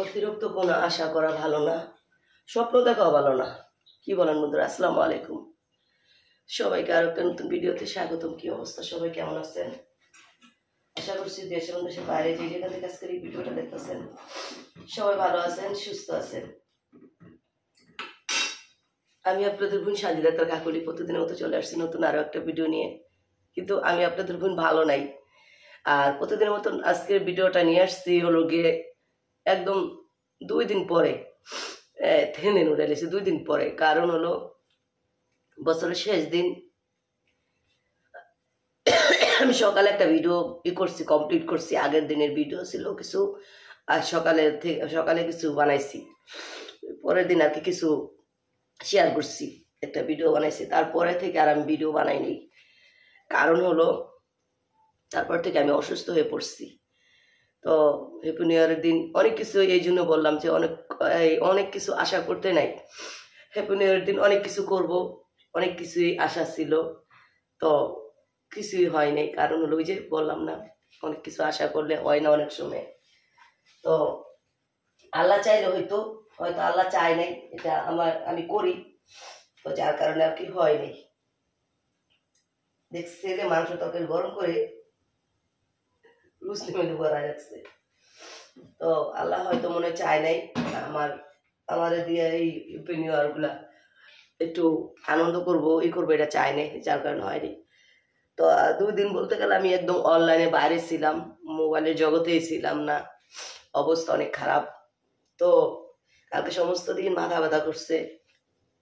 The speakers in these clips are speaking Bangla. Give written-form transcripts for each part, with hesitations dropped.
অতিরিক্ত কোনো আশা করা ভালো না, স্বপ্ন দেখাও ভালো না। কি বলেন বন্ধুরা? আসসালামু আলাইকুম, সবাইকে আরো একটা নতুন ভিডিওতে স্বাগতম। কি অবস্থা, সবাই কেমন আছেন? আশা করছি দেশ এবং দেশের বাইরে যে যেখান থেকে আজকের এই ভিডিওটা দেখতেছেন সবাই ভালো আছেন, সুস্থ আছেন। আমি আপনাদের বোন সাজিদা তার কাকুলি প্রতিদিনের মতো চলে আসছি নতুন আরো একটা ভিডিও নিয়ে। কিন্তু আমি আপনাদের বোন ভালো নাই, আর প্রতিদিনের মতন আজকের ভিডিওটা নিয়ে আসছি হলো গিয়ে একদম 2 দিন পরে, 3 দিন উঠে গেছে 2 দিন পরে। কারণ হলো বছরের শেষ দিন আমি সকালে একটা ভিডিও করছি, কমপ্লিট করছি। আগের দিনের ভিডিও ছিল কিছু, আর সকালে কিছু বানাইছি, পরের দিন আর কি কিছু শেয়ার করছি, একটা ভিডিও বানাইছি। তারপরে থেকে আর আমি ভিডিও বানাইনি। কারণ হলো তারপর থেকে আমি অসুস্থ হয়ে পড়ছি। তো হ্যাপি নিউ ইয়ারের দিন অনেক কিছু, এই জন্য বললাম যে অনেক কিছু আশা করতে নাই। হ্যাপি নিউ ইয়ারের দিন অনেক কিছু করব, অনেক কিছুই আশা ছিল, তো কিছুই হয় নাই। কারণ হলো ওই যে বললাম না, অনেক কিছু আশা করলে হয় না অনেক সময়। তো আল্লাহ চাইলে হয়তো আল্লাহ চায় নাই, এটা আমি করি, তো যার কারণে আর কি হয় নাই। দেখছি যে মাংস তরকারি গরম করে লুচি মেলে ভরা যাচ্ছে, তো আল্লাহ হয়তো মনে চায় নাই আমাদের দিয়ে এই নিউ গুলা একটু আনন্দ করবো, এটা চায় নাই, যার কারণে হয়নি। তো 2 দিন বলতে গেলে আমি একদম অনলাইনে বাইরে ছিলাম, মোবাইলের জগতেই ছিলাম না, অবস্থা অনেক খারাপ। তো কালকে সমস্ত দিন মাথা ব্যথা করছে,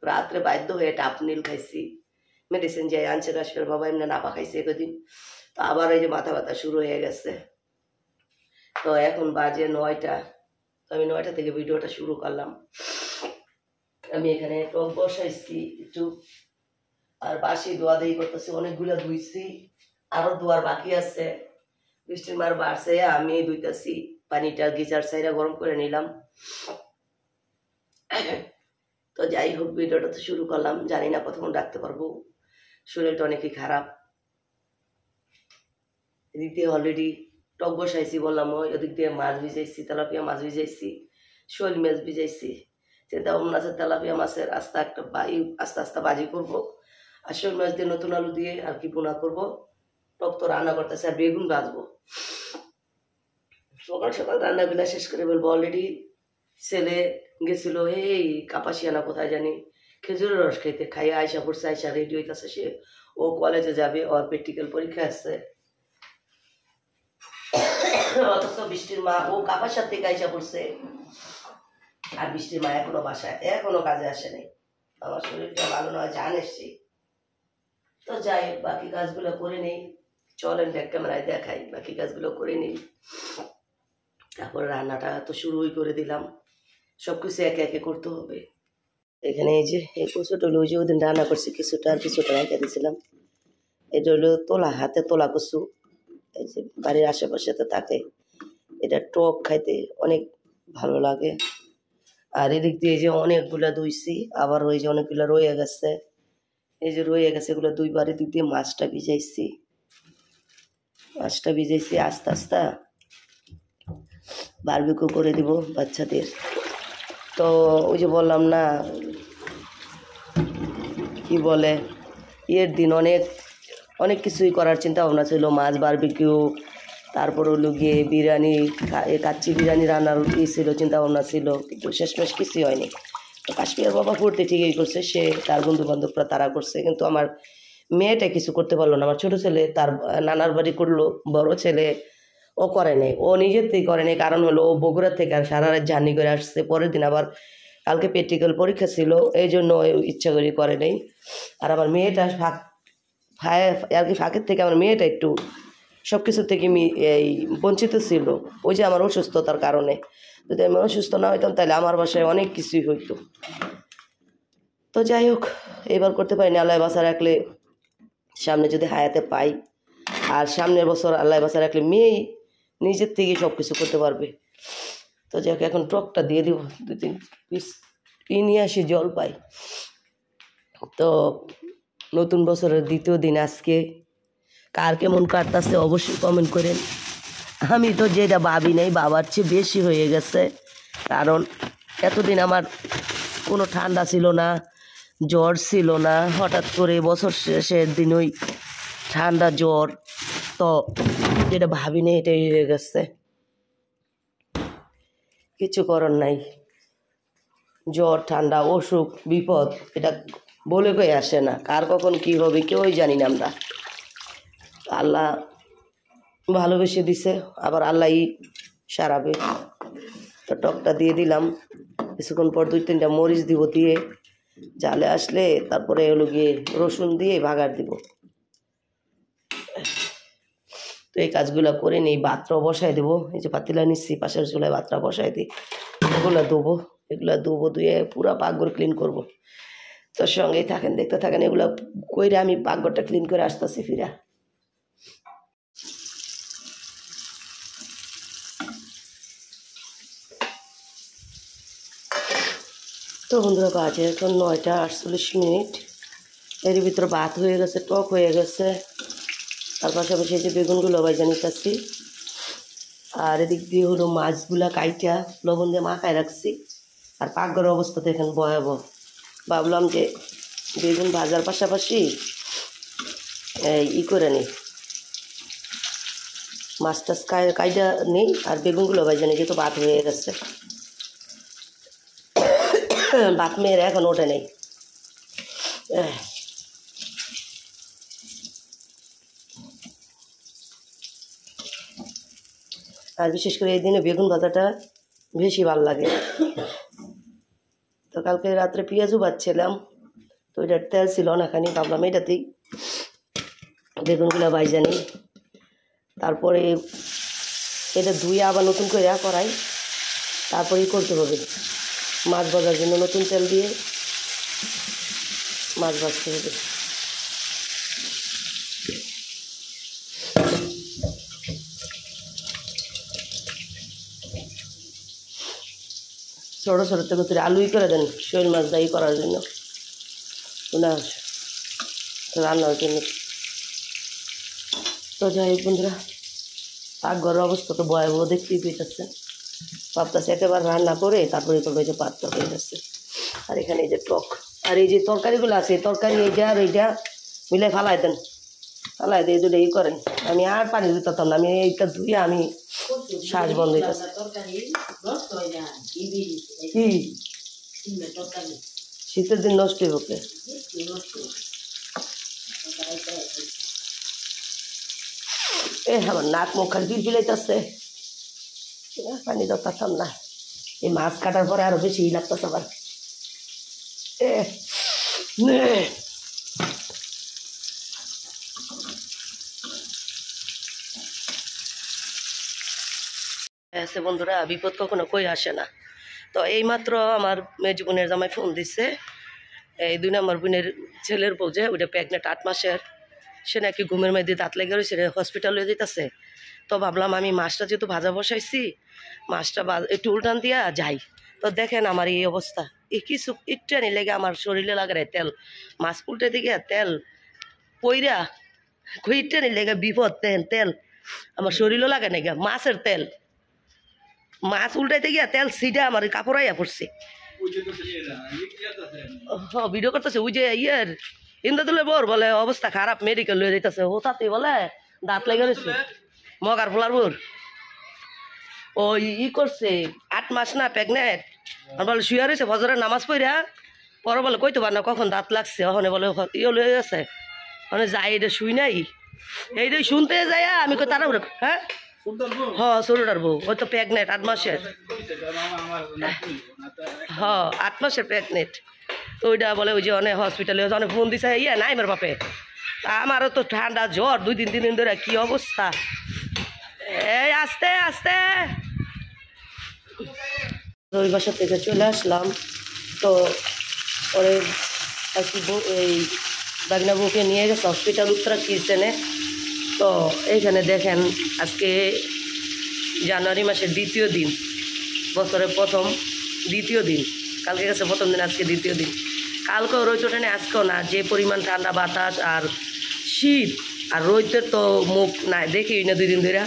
রাত্রে বাধ্য হয়ে টাপনিল খাইছি, মেডিসিন যাই আনছে রাশিয়ার বাবা, এমনি নাপা খাইছে একদিন। তো আবার এই যে মাথা ব্যথা শুরু হয়ে গেছে। তো এখন বাজে 9টা, তো আমি 9টা থেকে ভিডিওটা শুরু করলাম। আমি এখানে টক বসাইছি একটু, আর বাসি ধোয়া দেই করতেছি, অনেকগুলো ধুইছি, আরো ধোয়ার বাকি আছে। বৃষ্টির মার বাড়ছে, আমি ধুইতেছি, পানিটা গিজার সাইডে গরম করে নিলাম। তো যাই হোক, ভিডিওটা তো শুরু করলাম, জানি না কতক্ষণ রাখতে পারবো, শরীরটা অনেকই খারাপ। এদিক দিয়ে অলরেডি টক বসাইছি বললাম, ওদিক দিয়ে মাছ ভিজাইছি, তেলাপিয়া মাছ ভিজাইছি, শোল মাছ ভিজাইছি। চিন্তা ভাবনা আছে তেলাপিয়া মাছের আস্তে আস্তে বাজি করবো, আর শোল মাছ দিয়ে নতুন আলু দিয়ে আর কি বোনা করবো। টক তো রান্না করতেছে, আর বেগুন ভাজবো। সকাল সকাল রান্নাগুলা শেষ করে বলবো। অলরেডি ছেলে গেছিল এই কাপাসিয়ানা কোথায় জানি খেজুরের রস খাইতে, খাইয়ে আয়সা পড়ছে, আয়সা রেডি হইতেছে, সে ও কলেজে যাবে, ওর প্র্যাকটিক্যাল পরীক্ষা আসছে। অথচ বৃষ্টির মা ও কাপাসার থেকে আয়সা পড়ছে, আর বৃষ্টির মা এখনো বাসায়, এখনো কাজে আসে নাই। আমার শরীরটা ভালো নয়, জানিস। তো যাই বাকি কাজগুলো করে নেই, চলেন ব্যাক ক্যামেরায় দেখাই, বাকি কাজগুলো করে নেই। তারপর রান্নাটা তো শুরুই করে দিলাম, সবকিছু একে একে করতে হবে। এখানে এই যে এই কচুটা হলো, ওই যে ওদিন রান্না করছি কিছুটা, আর কিছুটা রেখে দিয়েছিলাম। এটা হলো হাতে তোলা কচু, এই যে বাড়ির আশেপাশে তো থাকে। এটা টক খাইতে অনেক ভালো লাগে। আর এদিক দিয়ে যে অনেকগুলা ধুইছি, আবার ওই যে অনেকগুলা রয়ে গেছে, এই যে রয়ে গেছে এগুলো 2 বার। এদিক দিয়ে মাছটা ভিজাইছি আস্তে আস্তে বারবিকিউ করে দিব বাচ্চাদের। তো ওই যে বললাম না, কি বলে, এর দিন অনেক কিছুই করার চিন্তা ভাবনা ছিল, মাছ বারবিকিউ, তারপর হলো গিয়ে বিরিয়ানি, কাচ্চি বিরিয়ানি রান্নার ছিল, চিন্তা ভাবনা ছিল, কিন্তু শেষমেশ কিছুই হয়নি। তো কাশ্মীরের বাবা করতে ঠিকই করছে, সে তার বন্ধু বান্ধবরা তারা করছে, কিন্তু আমার মেয়েটা কিছু করতে পারলো না। আমার ছোটো ছেলে তার নানার বাড়ি করলো, বড় ছেলে ও করে নেই, ও নিজের থেকে করে নেই। কারণ হলো ও বগুড়া থেকে আর সারা রাত জার্নি করে আসছে, পরের দিন আবার কালকে প্র্যাকটিক্যাল পরীক্ষা ছিল, এই জন্য ইচ্ছা করে করে নেই। আর আমার মেয়েটা আর কি ফাঁকের থেকে আমার মেয়েটা একটু সব কিছুর থেকে এই বঞ্চিত ছিল, ওই যে আমার অসুস্থতার কারণে। যদি আমি অসুস্থ না হইতাম তাহলে আমার বাসায় অনেক কিছুই হইতো। তো যাই হোক, এবার করতে পারিনি, আল্লাহ বাসা রাখলে সামনে যদি হায়াতে পাই, আর সামনের বছর আল্লাহ বাসা রাখলে মেয়েই নিজের থেকেই সব কিছু করতে পারবে। তো যাই হোক, এখন টকটা দিয়ে দিব, 2-3 পিস নিয়ে আসি, জল পাই। তো নতুন বছরের 2য় দিন আজকে, কার কেমন কাটতেছে অবশ্যই কমেন্ট করেন। আমি তো যেটা ভাবি নাই, বাবার চেয়ে বেশি হয়ে গেছে, কারণ এতদিন আমার কোনো ঠান্ডা ছিল না, জ্বর ছিল না, হঠাৎ করে বছর শেষের দিনই ঠান্ডা জ্বর, তো যেটা ভাবিনি এটাই হয়ে গেছে। কিছু করার নাই, জ্বর ঠান্ডা অসুখ বিপদ এটা বলে কই আসে না, কার কখন কি হবে কেউই জানি না আমরা। আল্লাহ ভালোবেসে দিছে, আবার আল্লাহই সারাবে। তো টকটা দিয়ে দিলাম, কিছুক্ষণ পর 2-3টা মরিচ দিব, দিয়ে জালে আসলে তারপরে হলো গিয়ে রসুন দিয়ে ভাগার দিব। তো এই কাজগুলো করে নিই, ভাতটাও বসাই দেবো। এই যে পাতিলা নিচ্ছি, পাশের চুলায় ভাতটা বসাই দিই, এগুলো ধুবো, ধুয়ে পুরো পাকঘর ক্লিন করব। তোর সঙ্গেই থাকেন, দেখতে থাকেন, এগুলো কইরে আমি পাকঘরটা ক্লিন করে আসতেছি ফিরা। তো বন্ধুরা বাজে এখন 9টা 48 মিনিট। এর ভিতরে ভাত হয়ে গেছে, টক হয়ে গেছে, তার পাশাপাশি এই যে বেগুনগুলো ভাজা নিতেছি। আর এদিক দিয়ে হলো মাছগুলা কাইটা লবণ দিয়ে মাখায় রাখছি। আর পাকঘরের অবস্থা দেখেন ভয়াবহ। ভাবলাম যে বেগুন ভাজার পাশাপাশি করে নিই, মাছ টাছ কাইটা নিই আর বেগুনগুলো ভাজা নিই, যেহেতু ভাত হয়ে গেছে। ভাত মেয়েরা এখন ওঠে নেই। আর বিশেষ করে এই দিনে বেগুন ভাজাটা বেশি ভালো লাগে। তো কালকে রাত্রে পেঁয়াজও ভাজছিলাম, তো ওইটার তেল ছিল অনেকখানি, ভাবলাম এটাতেই বেগুনগুলো ভাজা নিই। তারপরে এটা ধুয়ে আবার নতুন করে করাই, তারপরেই করতে হবে। মাছ ভাজার জন্য নতুন তেল দিয়ে মাছ ভাজতে হবে। ছোটো ছোটো থেকে আলুই করে দেন শৈল মাছ দায়ী করার জন্য, না রান্নার জন্য। তো যাই হোক বন্ধুরা, পাকঘরের অবস্থা তো ভয়াবহ, দেখতেই পেয়েছে। ভাবতেছে একেবারে রান্না করে তারপরে করবে, যে পাতটা হয়ে গেছে। আর এখানে এই যে টক, আর এই যে তরকারিগুলো আছে, তরকারি এইটা আর এইটা মিলে ফালাই দেন, ফালাই দিয়ে দুটো করেন। আমি আর পানি দিতাম না, আমি এইটা ধুয়ে আমি শ্বাস বন্ধ হইতেছে। কি শীতের দিন নষ্ট হইব? আমার নাক মুখ খালি বিল বিলাইতেছে, পানি দরকার না। এই মাছ কাটার পরে আরো বেশি লাগতেছে আবার। বন্ধুরা বিপদ কখনো কই আসে না। তো এইমাত্র আমার মেজ বোনের জামাই ফোন দিচ্ছে, এই 2 নম্বর বোনের ছেলের বউ যে ওইটা প্রেগনেন্ট 8 মাসের, সে নাকি ঘুমের মধ্যে দাঁত লেগে রয়েছে, হসপিটালে যেতেছে। তো ভাবলাম আমি মাছটা যেহেতু ভাজা বসাইছি, মাছটা একটু উল্টান দিয়া যাই। তো দেখেন আমার এই অবস্থা, এই কিছু একটুখানি লেগে আমার শরীরে লাগারে তেল, মাছ উল্টাতে গিয়ে তেল পইরা কইটানি লেগে বিপদ। দেখেন তেল আমার শরীরও লাগে না, মাছের তেল, মাছ উল্টাইতে গিয়া তেল সিটা আমার কাপড়াইয়া পড়ছে। ভিডিও করতেছে ওই যে ইয়ের ইন্দ্রতুলের বোর বলে অবস্থা খারাপ, মেডিকেল লয়ে যাইতেছে। ও তাতে বলে দাঁত লেগে রয়েছে, মগার ফোলার বোর ও করছে 8 মাস না প্রেগনেন্ট, বলে শুয়ে রয়েছে, ফজরের নামাজ পড়া পরে বলে কইতে পার না কখন দাঁত লাগছে, ওখানে বলে ইয়ে লয়ে গেছে, মানে যাই এটা শুই নাই, এইটাই শুনতে যাই আমি কই তারা। হ্যাঁ হ্যাঁ ছোটটার বউ, ওই তো প্রেগনেন্ট 8 মাসের, হ্যাঁ 8 মাসের প্রেগনেন্ট। তো ওইটা বলে ওই যে অনেক হসপিটালে অনেক ফোন দিছে ইয়ে নাই আমার বাপে। তা আমারও তো ঠান্ডা জ্বর 2-3 দিন ধরে, কি অবস্থা। এই আস্তে আস্তে ওই বাসা থেকে চলে আসলাম। তো পরে আর কি এই বাগনা বউকে নিয়ে গেছে হসপিটাল উত্তরা কিচেনে। তো এইখানে দেখেন আজকে জানুয়ারি মাসের 2য় দিন, বছরের প্রথম 2য় দিন, কালকে গেছে প্রথম দিন, আজকে 2য় দিন। কালকেও রোদ ওঠে না, আজকেও না, যে পরিমাণ ঠান্ডা বাতাস আর শীত আর রোদের তো মুখ নাই, দেখি না 2 দিন ধরে।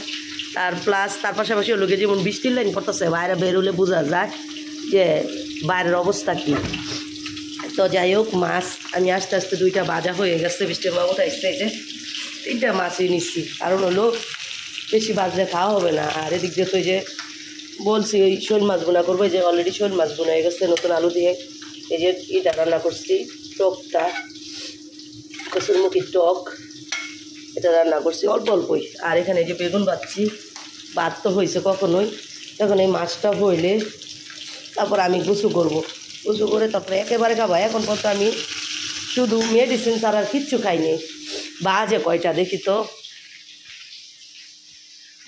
আর প্লাস তার পাশাপাশি হলো গিয়ে যেমন বৃষ্টির লাইন পড়তেছে, বাইরে বেরোলে বোঝা যায় যে বাইরের অবস্থা কী। তো যাই হোক, মাছ আমি আস্তে আস্তে 2টা ভাজা হয়ে গেছে, বৃষ্টির মা উঠাইছে, এই যে 3টা মাছই নিচ্ছি, কারণ হলো বেশি ভাজলে খাওয়া হবে না। আর এদিক দিয়ে তো এই যে বলছি ওই শোল মাছ বোনা করবো, যে অলরেডি শোল মাছ বোনা হয়ে গেছে নতুন আলু দিয়ে। এই যে এটা রান্না করছি, টকটা কসুরমুখির টক, এটা রান্না করছি অল্প অল্পই। আর এখানে এই যে বেগুন বাচ্ছি, ভাত তো হয়েছে কখনোই, তখন এই মাছটা হইলে তারপর আমি গুছু করব, গুছু করে তারপরে একেবারে খাবো। এখন পর্যন্ত আমি শুধু মেডিসিন ছাড়া আর কিচ্ছু খাইনি। বাজে কয়টা দেখি তো,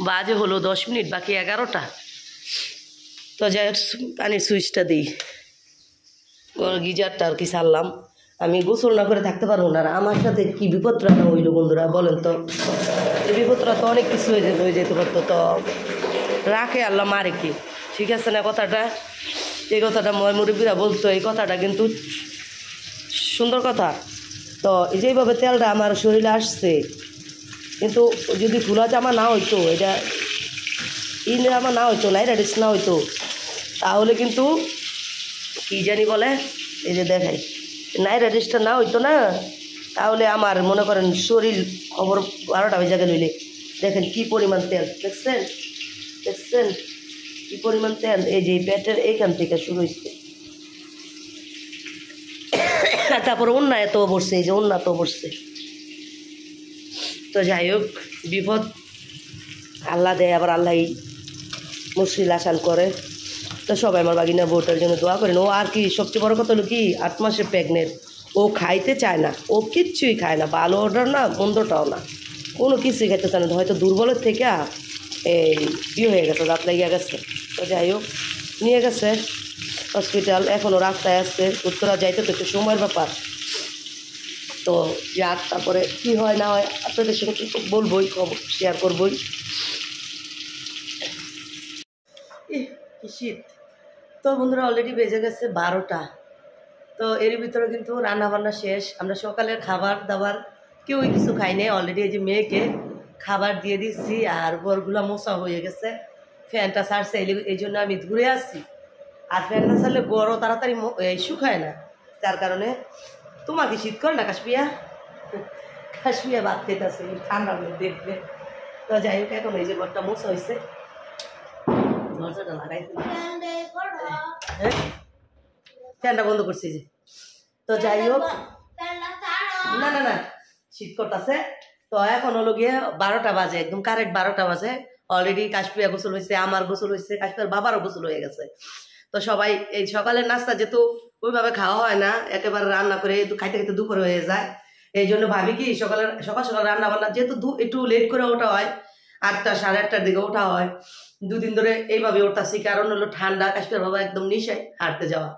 বাজে হলো 10 মিনিট, বাকি 11টা। তো যাই পানির সুইচটা দিই, গিজারটা আর কি ছাড়লাম। আমি গোসল না করে থাকতে পারবো না। আর আমার সাথে কি বিপদটা না হইলো বন্ধুরা বলেন তো, এই বিপদটা তো অনেক কিছু হয়ে যেতে পারতো, তো রাখে আল্লাহ মারে কি, ঠিক আছে না কথাটা? এই কথাটা মুরব্বীরা বলতো, এই কথাটা কিন্তু সুন্দর কথা। তো যেইভাবে তেলটা আমার শরীরে আসছে, কিন্তু যদি খোলা জামা না হইতো, এটা জামা না হইতো, নাইরা ড্রেস না হইতো, তাহলে কিন্তু কী জানি বলে, এই যে দেখাই, নাইরা ড্রেসটা না হইতো না, তাহলে আমার মনে করেন শরীর খবর 12টা বেজে গেল। দেখেন কী পরিমাণ তেল, দেখছেন দেখছেন কী পরিমাণ তেল, এই যে পেটের এইখান থেকে শুরু হয়েছে। তারপরে অন্য এত বসছে, এই যে অন্য এত বসছে। তো যাই হোক, বিপদ আল্লাহ দেয়, আবার আল্লাহ মুশকিল আসান করে। তো সবাই আমার বাগিনা বউটার জন্য দোয়া করেন। ও আর কি সবচেয়ে বড় কথা হলো কি, 8 মাসে প্রেগনেন্ট, ও খাইতে চায় না, ও কিচ্ছুই খায় না, ভালো অর্ডার না মন্দটাও না, কোনো কিছুই খাইতে চায় না। হয়তো দুর্বলের থেকে এই হয়ে গেছে, রাত লাগিয়ে গেছে। তো যাই হোক, নিয়ে গেছে হসপিটাল, এখনও রাস্তায় আসছে, উত্তরা যাইতে তো একটু সময়ের ব্যাপার। তো যাক, তারপরে কী হয় না হয় আপনাদের সঙ্গে বলবোই, খবর শেয়ার করবই। কি শীত! তো বন্ধুরা অলরেডি বেজে গেছে 12টা। তো এর ভিতরে কিন্তু রান্নাবান্না শেষ। আমরা সকালের খাবার দাবার কেউই কিছু খাই নাই। অলরেডি এই যে মেয়েকে খাবার দিয়ে দিচ্ছি, আর ঘরগুলো মোছা হয়ে গেছে, ফ্যানটা ছাড়ছে, এই জন্য আমি ঘুরে আসছি। আর ফ্যান না ছাড়লে গরম তাড়াতাড়ি শুকায় না, যার কারণে। তোমাকে শীত করে না কাশ্মীরা? কাশ্মীরা ভাত খেতেছে ঠান্ডার মধ্যে দেখবে। তো যাই হোক, এখন এই যে ঘরটা মোছা হয়েছে, দরজাটা লাগাইছি, হ্যাঁ ফ্যানটা বন্ধ করছি যে। তো যাই হোক, না না না শীত করতেছে। তো এখন হলো গিয়ে 12টা বাজে, একদম কারেক্ট 12টা বাজে। অলরেডি কাশ্মীরা গোসল হয়েছে, আমার গোসল হয়েছে, কাশ্মীর বাবারও গোসল হয়ে গেছে। তো সবাই এই সকালের নাস্তা যেহেতু ওইভাবে খাওয়া হয় না, একেবারে রান্না করে খাইতে খাইতে দুপুর হয়ে যায়, এই জন্য ভাবি কি সকাল সকাল রান্না বান্না, যেহেতু একটু লেট করে ওঠা হয়, 8টা সাড়ে 8টার দিকে ওঠা হয়, 2 দিন ধরে এইভাবে উঠতেছি। কারণ হলো ঠান্ডা, কাশ্মীর বাবা একদম নিশায় হাঁটতে যাওয়া।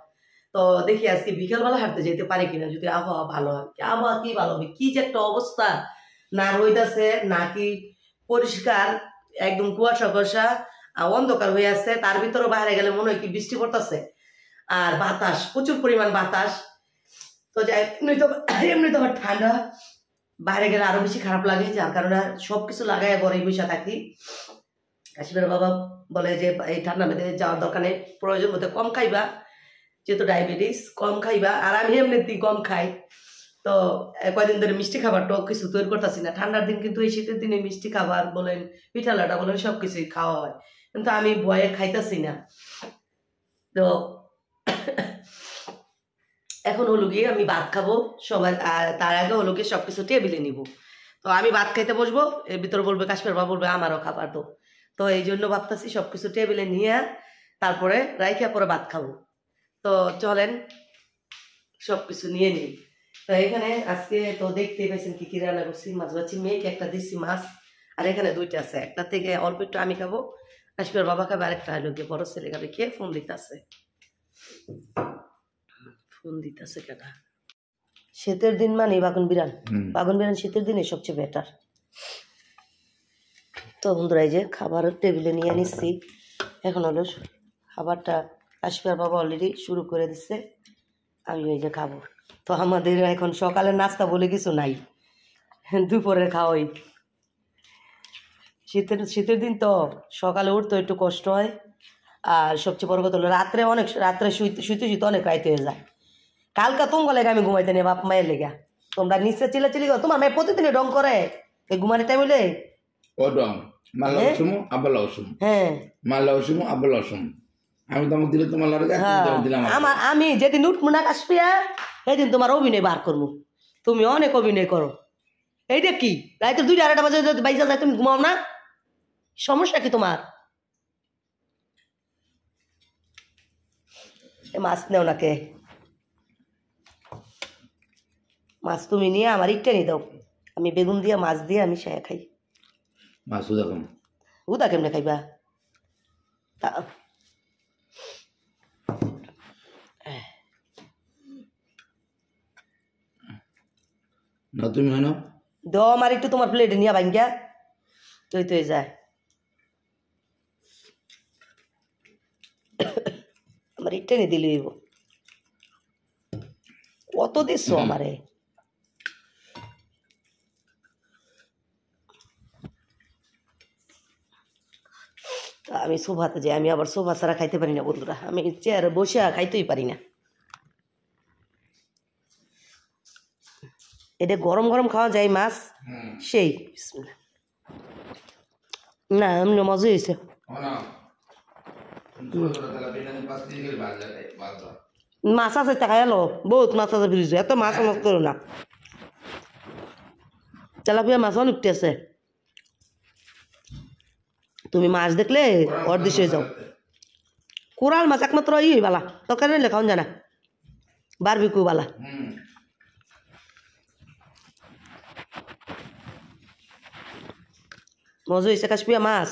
তো দেখি আজকে বিকেলবেলা হাঁটতে যেতে পারি কিনা, যদি আবহাওয়া ভালো হয়। আবহাওয়া কি ভালো হবে, কি যে একটা অবস্থা, না রোদ আছে নাকি পরিষ্কার, একদম কুয়াশা কুয়াশা অন্ধকার হয়ে আছে, তার ভিতরে বাইরে গেলে মনে হয় কি বৃষ্টি পড়তেছে, আর বাতাস, প্রচুর পরিমাণ বাতাস। তো যাই এমনি তো আবার ঠান্ডা, বাইরে গেলে আরো বেশি খারাপ লাগে, যার কারণে সবকিছু লাগাই ঘরে বসে থাকি। কাশ্মীরের বাবা বলে যে এই ঠান্ডা মেয়েদের যাওয়ার দরকার নেই, প্রয়োজন মতো কম খাইবা, যেহেতু ডায়াবেটিস কম খাইবা। আর আমি এমনিতেই কম খাই। তো কয়দিন ধরে মিষ্টি খাবারটাও কিছু তৈরি করতেছি না। ঠান্ডার দিন কিন্তু এই শীতের দিনে মিষ্টি খাবার বলেন, পিঠা লাটা বলেন, সব কিছুই খাওয়া হয়, কিন্তু আমি ভয়ে খাইতেছি না। তো এখন হলো গিয়ে আমি ভাত খাবো সবাই, তার আগে হলো গিয়ে সবকিছু টেবিলে নিব। তো আমি ভাত খাইতে বসবো, এর ভিতরে বলবে কাশ্মীর বাবা বলবে আমারও খাবার তো। তো এই জন্য ভাবতেছি সবকিছু টেবিলে নিয়ে তারপরে রাইখা পরে ভাত খাবো। তো চলেন সবকিছু নিয়ে নিই। তো এখানে আজকে তো দেখতেই পাইছেন কি কি রান্না করছি, মাছ ভাজি, মেয়েকে একটা দিচ্ছি মাছ, আর এখানে 2টা আছে, একটা থেকে অল্প একটু আমি খাবো, কাশ্মীর বাবা খাবে, আরেকটা হলো গিয়ে বড় ছেলে খাবে। কে ফোন দিতেছে, ফোন দিতেছে কেটা? শীতের দিন মানে বাগুন বিরান, বাগুন বিরান শীতের দিনে সবচেয়ে বেটার। তো বন্ধুরা এই যে খাবার টেবিলে নিয়ে নিচ্ছি, এখন হলো খাবারটা কাশ্মীর বাবা অলরেডি শুরু করে দিচ্ছে, আমি এই যে খাবো। তো আমাদের এখন সকালের নাস্তা বলে কিছু নাই, দুপুরের খাওয়াই শীতের দিন তো সকালে উঠতে একটু কষ্ট হয়। আর সবচেয়ে বড় কথা হলো রাত্রে শুইতে শুইতে অনেক রাইতে হয়ে যায়। কালকা তোমার লেগে আমি ঘুমাইতে নেই বাপ মায়ের লেগা। তোমরা নিচে চিল্লাচিল্লি করো, তোমার মেয়ে প্রতিদিনই ডং করে এই ঘুমানোর টাইম হইলে। ও ডং মাল্লা ওসুমু আব্বালা ওসুম হ্যাঁ মাল্লা ওসুমু আব্বালা ওসুম। আমি তোমাকে দিলে তোমার লাগে দিলাম। আমি যেদিন উঠবো না কাশপিয়া সেদিন তোমার অভিনয় বার করবো। তুমি অনেক অভিনয় করো। এইটা কি রাইতে 2টা 2:30 বাজে বাইজা যায়, তুমি ঘুমাও না? সমস্যা কি তোমার? মাছ নেও নাকে? মাছ তুমি নিয়ে আমার ইটটা নিয়ে দাও, আমি বেগুন দিয়ে মাছ দিয়ে আমি সে খাই। মাছ দেখুন উদা কেমনে খাইবা? না তুমি হয় না দাও আমার একটু, তোমার প্লেটে নিয়ে ভাঙ্গা তুই যায়। আমার ইটটা নিয়ে দিলে কত দিচ্ছ আমারে? আমি সোফাতে যাই, আমি আবার সোফা ছাড়া খাইতে পারি না বন্ধুরা, আমি চেয়ারে বসে খাইতেই পারি না। এটা গরম গরম খাওয়া যায় মাছ সেই। না এমনি মজা হয়েছে। মাছ আছে টাকা এলো, বহুত মাছ আছে ফ্রিজে, এত মাছ নষ্ট করো না। তেলাপিয়া মাছ অনেকটি আছে, তুমি মাছ দেখলে অর্ধেক হয়ে যাও। কোরাল মাছ একমাত্র বালা তরকারি নিলে খাওয়া যায় না, বারবিকিউ বালা। মজা হয়েছে কাশপিয়া মাছ?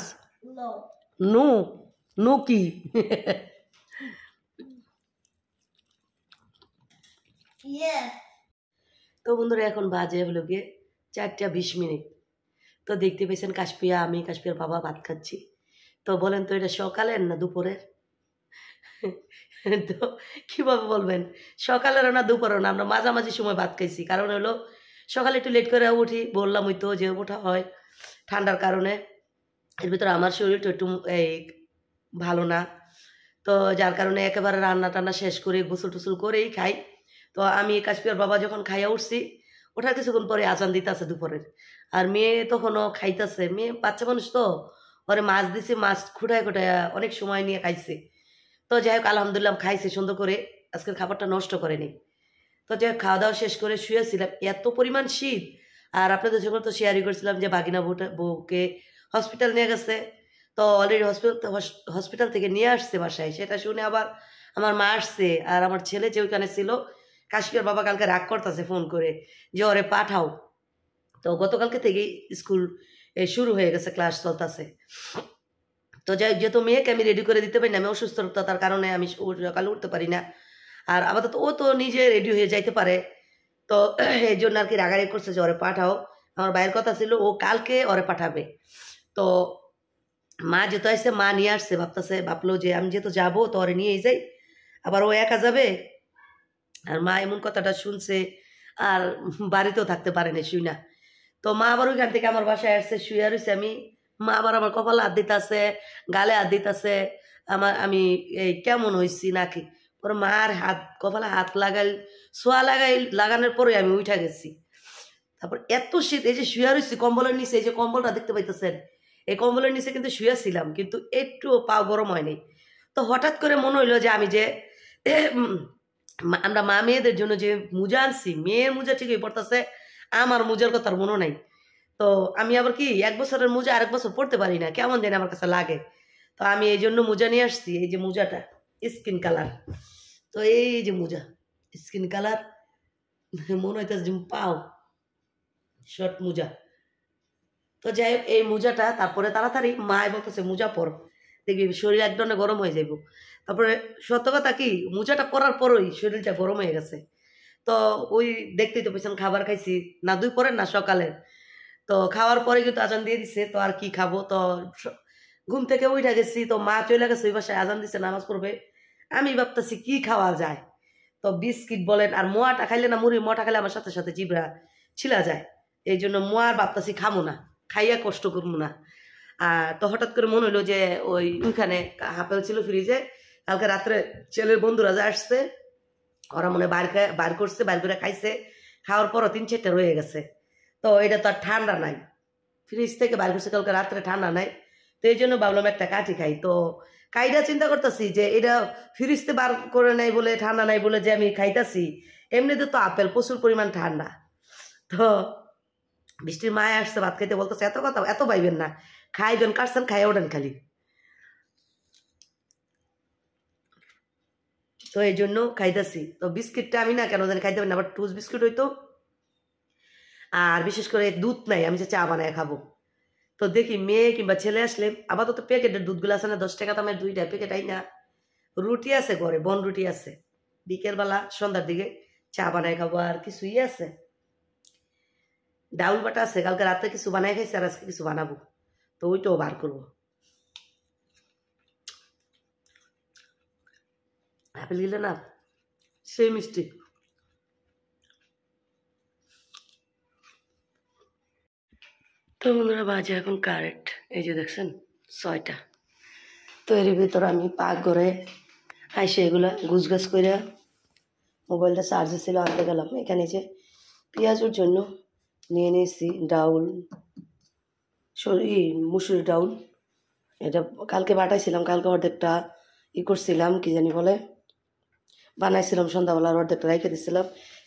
নো নো কি? তো বন্ধুরা এখন বাজে হলো গিয়ে 4টা 20 মিনিট। তো দেখতে পেয়েছেন কাশপিয়া আমি কাশপিয়ার বাবা ভাত খাচ্ছি। তো বলেন তো এটা সকালের না দুপুরের? তো কীভাবে বলবেন সকালেরও না দুপুরেরও না, আমরা মাঝামাঝি সময় ভাত খাইছি। কারণ হলো সকালে একটু লেট করে উঠি, বললাম ওই তো যে ওঠা হয় ঠান্ডার কারণে। এর ভিতরে আমার শরীরটা একটু ভালো না, তো যার কারণে একেবারে রান্না টান্না শেষ করে গোসল টুসল করেই খাই। তো আমি কাশপিয়ার বাবা যখন খাইয়া উঠছি, ওঠার কিছুক্ষণ পরে আজান দিতেছে দুপুরের। আর মেয়ে তখনও খাইতেছে, মেয়ে বাচ্চা মানুষ তো, পরে মাছ দিছে, মাছ খুঁটায় খুঁটায় অনেক সময় নিয়ে খাইছে। তো যাই হোক আলহামদুলিল্লাহ খাইছে সুন্দর করে, আজকের খাবারটা নষ্ট করেনি। তো যাই হোক খাওয়া দাওয়া শেষ করে শুয়েছিলাম, এত পরিমাণ শীত। আর আপনাদের যখন তো শেয়ারই করছিলাম যে বাগিনা বউকে হসপিটাল নিয়ে গেছে, তো অলরেডি হসপিটাল থেকে নিয়ে আসছে বাসায়। সেটা শুনে আবার আমার মা আসছে, আর আমার ছেলে যে ওইখানে ছিল, কাশপিয়ার বাবা কালকে রাগ করতেছে ফোন করে যে ওরে পাঠাও। তো গতকালকে থেকেই স্কুল শুরু হয়ে গেছে, ক্লাস চলতেছে। তো যাই যেহেতু মেয়েকে আমি রেডি করে দিতে পারি না, আমি অসুস্থতার কারণে আমি সকালে উঠতে পারি না। আর আপাতত ও তো নিজে রেডি হয়ে যাইতে পারে, তো এই জন্য আর কি রাগারাগি করছে যে ওরে পাঠাও। আমার ভাইয়ের কথা ছিল ও কালকে ওরে পাঠাবে। তো মা যেহেতু আসছে, মা নিয়ে আসছে, ভাবলো যে আমি যেহেতু যাবো তো ওরে নিয়েই যাই, আবার ও একা যাবে। আর মা এমন কথাটা শুনছে, আর বাড়িতেও থাকতে পারে না শুই না। তো মা আবার ওইখান থেকে আমার বাসায় আসছে, শুয়ে রয়েছে আমি। মা আবার আমার কপালে হাত দিতেছে, গালে হাত দিতেছে, আমি এই কেমন হয়েছি নাকি। পরে মার কপালে হাত ছোঁয়া লাগানোর পরে আমি উঠা গেছি। তারপর এত শীত, এই যে শুয়ে রয়েছি কম্বলের নিচে, এই যে কম্বলটা দেখতে পাইতেছেন, এই কম্বলের নিচে কিন্তু শুয়েছিলাম, কিন্তু একটু পা গরম হয়নি। তো হঠাৎ করে মনে হইলো যে আমি যে আমরা মা মেয়েদের জন্য যে মোজা আনছি, মেয়ের মোজা ঠিকই পড়তেছে, আমার মোজার কথা আর মনে নাই। তো আমি আবার কি 1 বছরের মোজা আরেক বছর পড়তে পারি না, কেমন জানি আমার কাছে লাগে। তো আমি এই জন্য মোজা নিয়ে আসছি, এই যে মোজাটা স্কিন কালার। তো এই যে মোজা স্কিন কালার, মনে হইতেছে পাও শর্ট মোজা। তো যাই হোক এই মোজাটা, তারপরে তাড়াতাড়ি মায় বলতেছে মোজা পর, দেখবি শরীর একদমে গরম হয়ে যাইব। তারপরে সত্য কথা কি, মোজাটা পরার পরই শরীরটা গরম হয়ে গেছে। তো ওই দেখতেই তো পেছন খাবার খাইছি না দুপুরের না সকালের। তো খাওয়ার পরে কিন্তু আজান দিয়ে দিছে, তো আর কি খাবো। তো ঘুম থেকে উঠা গেছি, তো মা চলে গেছে ওই বাসায়, আজান দিছে নামাজ পড়বে। আমি ভাবতেছি কি খাওয়া যায়। তো বিস্কিট বলেন, আর মোয়াটা খাইলে না, মুড়ি মোয়াটা খাইলে আমার সাথে সাথে জিভা ছিলা যায়। এই জন্য মোয়ার ভাবতেছি খামো না, খাইয়া কষ্ট করবো না। তো হঠাৎ করে মনে হলো যে ওইখানে আপেল ছিল ফ্রিজে, কালকে রাত্রে ছেলের বন্ধুরা যে আসছে ওরা মনে বার করছে, বার করে খাইছে, খাওয়ার পরও 3-4টা রয়ে গেছে। তো এটা তো আর ঠান্ডা নাই, ফ্রিজ থেকে বার করছে কালকে রাত্রে, ঠান্ডা নাই। তো এই জন্য ভাবলাম একটা কাঠি খাই। তো কাইটা চিন্তা করতেছি যে এটা ফ্রিজতে বার করে নাই বলে, ঠান্ডা নাই বলে যে আমি খাইতাছি, এমনিতে তো আপেল প্রচুর পরিমাণ ঠান্ডা। তো বৃষ্টির মায় আসছে ভাত খাইতে, বলতেছে এত কথা এত পাইবেন না, খাইবেন কাটছেন খাইয়া ওঠেন খালি। তো এই জন্য খাইতেছি। তো বিস্কিটটা আমি না কেন জানি খাইতে পারি না, আবার টুস বিস্কুট হইতো, আর বিশেষ করে দুধ নাই, আমি যে চা বানায় খাবো। তো দেখি মেয়ে কিংবা ছেলে আসলে, আপাতত প্যাকেটের দুধগুলো আছে না 10 টাকা দামের 2টা প্যাকেট, আই না রুটি আছে ঘরে, বন রুটি আছে, বিকেলবেলা সন্ধ্যার দিকে চা বানায় খাবো। আর কিছুই আছে, ডাউল বাটা আছে, কালকে রাতে কিছু বানায় খাইছি, আর আজকে কিছু বানাবো, তো ওইটাও বার করবো। আপেল গিলে না সেই মিষ্টি। তো বন্ধুরা বাজে এখন কারেক্ট, এই যে দেখছেন 6টা। তো এর ভিতর আমি পাকঘরে আইসে এগুলা গুছগাছ করে মোবাইলটা চার্জে ছিল আনতে গেলাম। এখানে যে পেঁয়াজের জন্য নিয়ে নিয়েছি ডাউল, মুসুরি ডাউল, এটা কালকে বাটাইছিলাম, কালকে অর্ধেকটা করছিলাম কি জানি বলে, বানাইছিলাম সন্ধ্যাবেলা, আর অর্ধেকটা রেখে দিচ্ছিলাম।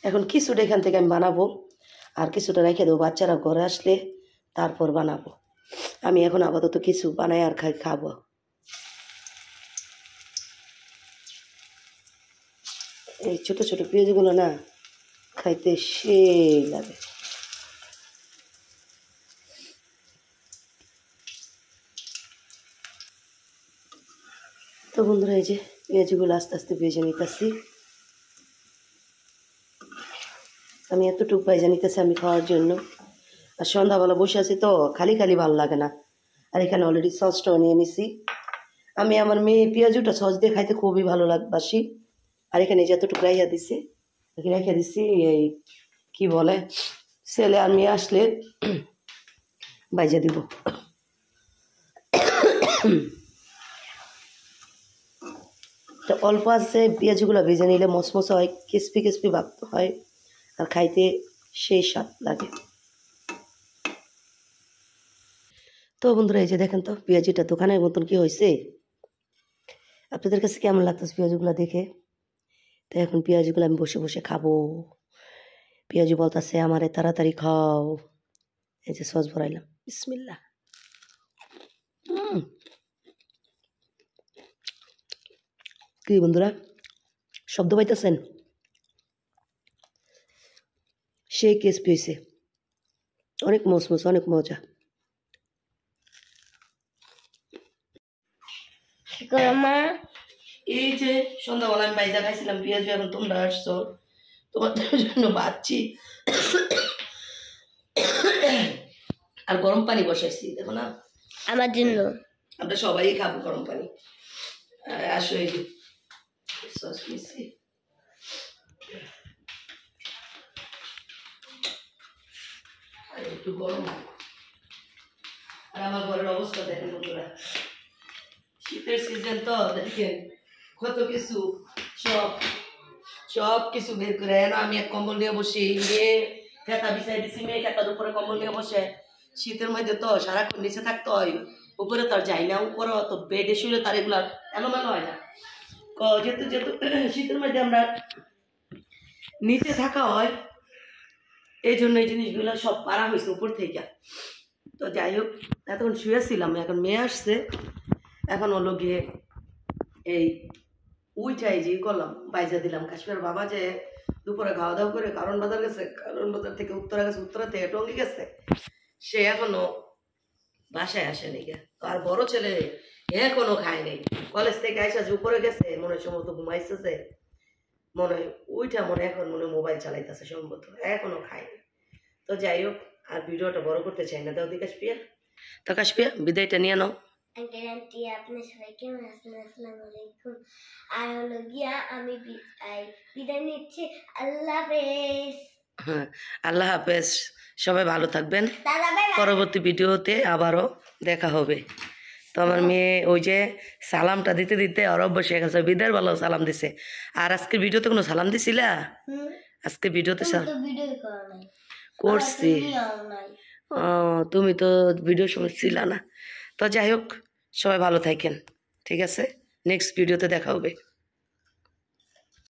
এখন কিছুটা এখান থেকে আমি বানাবো, আর কিছুটা রেখে দেবো, বাচ্চারা ঘরে আসলে তারপর বানাবো। আমি এখন আপাতত কিছু বানাই আর খাবো। এই ছোট ছোট পেঁয়াজগুলো না খাইতে সেই লাগে। তো বন্ধুরা এই যে পেঁয়াজগুলো আস্তে আস্তে ভেজে নিতেছি, আমি এতটুকু ভেজে নিতেছি আমি খাওয়ার জন্য। আর সন্ধ্যাবেলা বসে আছি তো খালি খালি ভালো লাগে না। আর এখানে অলরেডি সসটাও নিয়ে নিছি, আমি আমার মেয়ে পেঁয়াজুটা সস দিয়ে খাইতে খুবই ভালো লাগবাসি। আর এখানে যতটুকু রাইয়া দিছি রেখে দিছি, এই কি বলে ছেলে আর মেয়ে আসলে বাইজা দিব। তো অল্প আছে পেঁয়াজগুলো ভেজে নিলে মশমশা হয়, ক্রিস্পি ক্রিস্পি ভাব হয়, আর খাইতে সেই স্বাদ লাগে। তো বন্ধুরা এই যে দেখেন তো পেঁয়াজিটা দোকানের মতন কি হয়েছে, আপনাদের কাছে কেমন লাগতেছে পেঁয়াজগুলো দেখে? তো এখন পেঁয়াজগুলো আমি বসে বসে খাবো। পেঁয়াজি বলতেছে আমারে তাড়াতাড়ি খাও। এই যে সস ভরাইলাম, বিসমিল্লাহ। কি বন্ধুরা শব্দ পাইতেছেন? সেই ক্রিস্পি হয়েছে, অনেক মসমস, অনেক মজা। এই যে সন্ধ্যাবেলা আমি বাইজা খাইছিলাম পেঁয়াজ, এখন তোমরা আসছো, তোমাদের জন্য বাচ্ছি। আর গরম পানি বসাইছি, দেখো না আমার জন্য। আমরা সবাই খাবো গরম পানি। আসো এই যে সস মিশি, আর একটু গরম। আর আমার ঘরের অবস্থা দেখেন বন্ধুরা, শীতের সিজন তো দেখেন কত কিছু, সব কিছু বের করে এনে আমি এক কম্বল নিয়ে বসি, মেয়ে খেতা বিছাই দিছি, মেয়ে খেতার উপরে কম্বল নিয়ে বসে। শীতের মধ্যে তো সারাক্ষণ নিচে থাকতে হয়, উপরে তো আর যাই না, উপরে তো বেডে শুলে তার এগুলো এলোমেলো হয় না। যেহেতু যেহেতু শীতের মধ্যে আমরা নিচে থাকা হয়, এই জন্য এই জিনিসগুলো সব পারা হয়েছে উপর থেকে। তো যাই হোক এতক্ষণ শুয়েছিলাম, এখন মেয়ে আসছে, এখন হলো গিয়ে এই উইটাই যে করলাম বাইজা দিলাম। কাশ্মীর বাবা যে দুপুরে খাওয়া দাওয়া করে কারণ বাজার গেছে, কারণ বাজার থেকে উত্তরা গেছে, উত্তরা থেকে টঙ্গি গেছে, সে এখনো বাসায় আসেনি গে। আর বড় ছেলে এখনো খায়নি, কলেজ থেকে আইসা যে উপরে গেছে, মনে হয় সম্ভবত ঘুমাইতেছে, মনে হয় ওইটা মনে এখন মনে মোবাইল চালাইতেছে সম্ভবত, এখনো খায়নি। তো যাই হোক আর ভিডিওটা বড় করতে চাই না, দাও দি কাশপিয়া। তো কাশপিয়া বিদায়টা নিয়ে নাও। আপনি সবাই কেমন আছেন? আসসালামু আলাইকুম। আর হলো গিয়া আমি বিদায় নিচ্ছি, আল্লাহ হাফেজ। আল্লাহ হাফেজ, সবাই ভালো থাকবেন। পরবর্তী ভিডিওতে আবারও দেখা হবে। তো আমার মেয়ে ওই যে সালামটা দিতে দিতে অরব বসে গেছে, বিদার ভালো সালাম দিছে। আর আজকের ভিডিওতে কোনো সালাম দিছিলা? আজকে ভিডিওতে ভিডিও করা নাই, করছি। নিয়েও নাই। ও, তুমি তো ভিডিও সময় ছিল না। তো যাই হোক, সবাই ভালো থাকেন, ঠিক আছে? নেক্সট ভিডিওতে দেখা হবে।